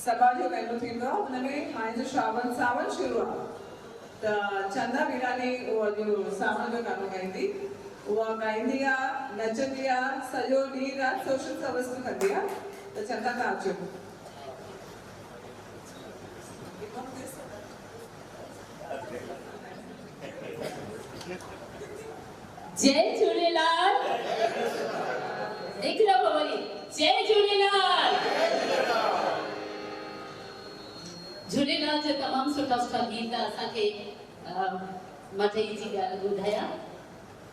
सभा जो वेंदो थींदो आहे हुनमें हाणे जो सावण शुरू आहे त चंदा वीरानी उहो जो सावण जो गानो गाईंदी उहा गाईंदी आहे नचंदी आहे सॼो ॾींहुं राति सोशल सर्विस बि कंदी आहे त चंदा तव्हां अचो जय झूलेलाल हिकु दफ़ो वरी जय झूलेलाल झूलेलाल जो तमामु सुठा सुठा गीत असांखे मथे जी ॻाल्हि ॿुधाया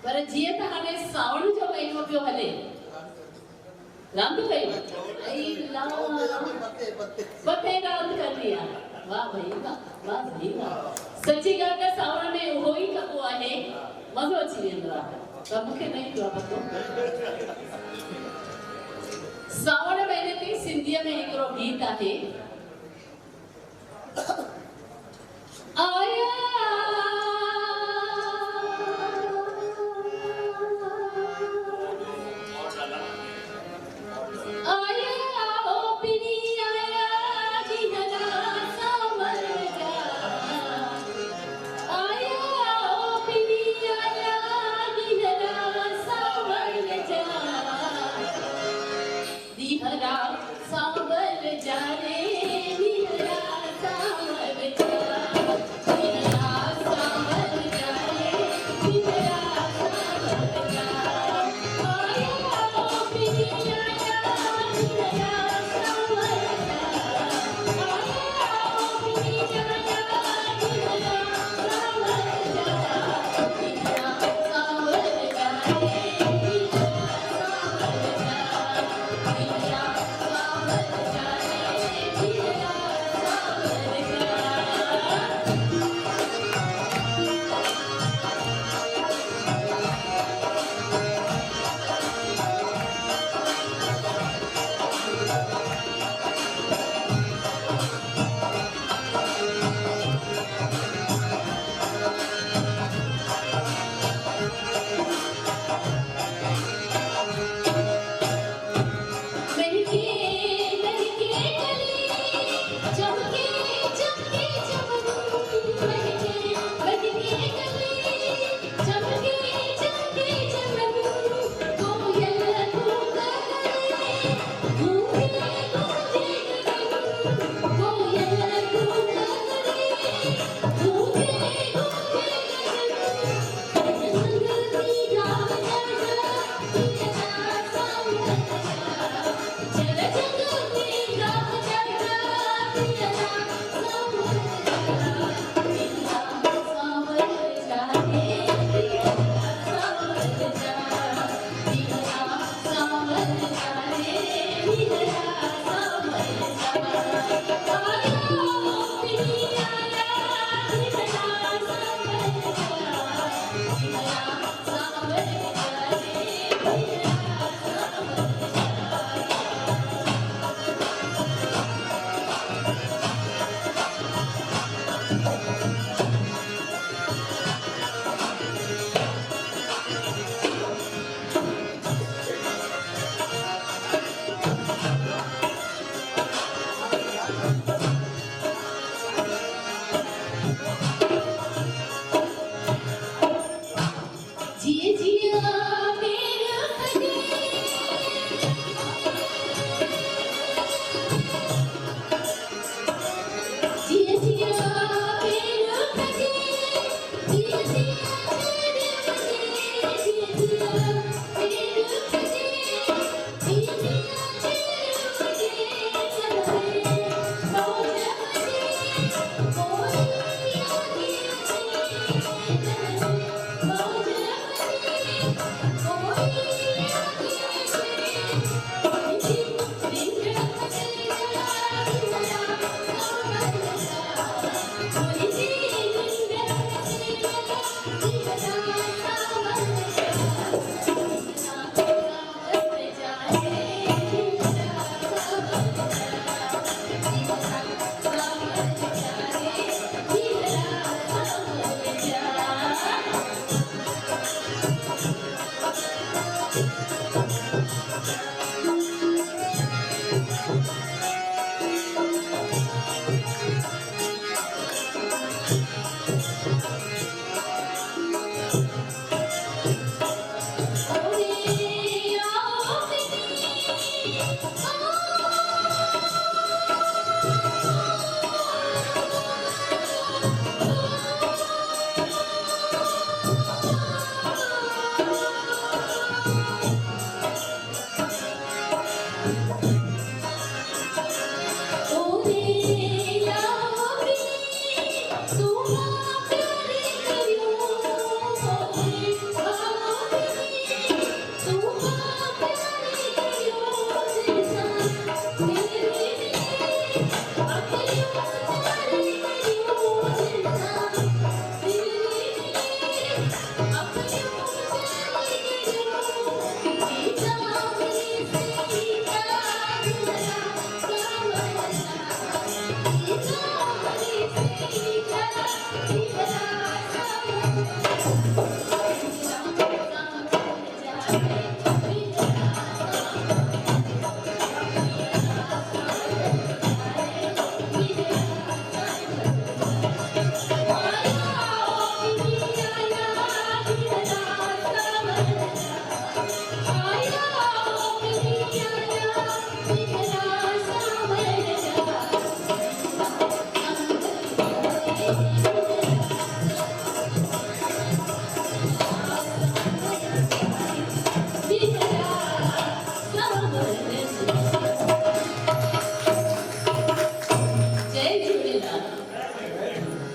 पर जीअं त हाणे सावण जो महीनो पियो हले रांदि कयूं पते रांदि करणी आहे वाह भई वाह वाह भई वाह सची ॻाल्हि त सावण में उहो ई कबो आहे मज़ो अची वेंदो आहे पर मूंखे न ईंदो आहे पतो सावण महीने ते सिंधीअ में हिकिड़ो गीत आहे आया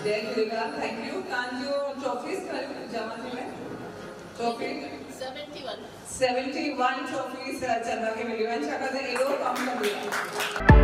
जय झूलेलाल, थैंक यू। तव्हांजो ट्रॉफीज़ जमा थी में ट्रॉफी 71 71 ट्रॉफीज़ चंदा खे मिलियूं आहिनि छाकाणि त एॾो कमु कंदी आहे।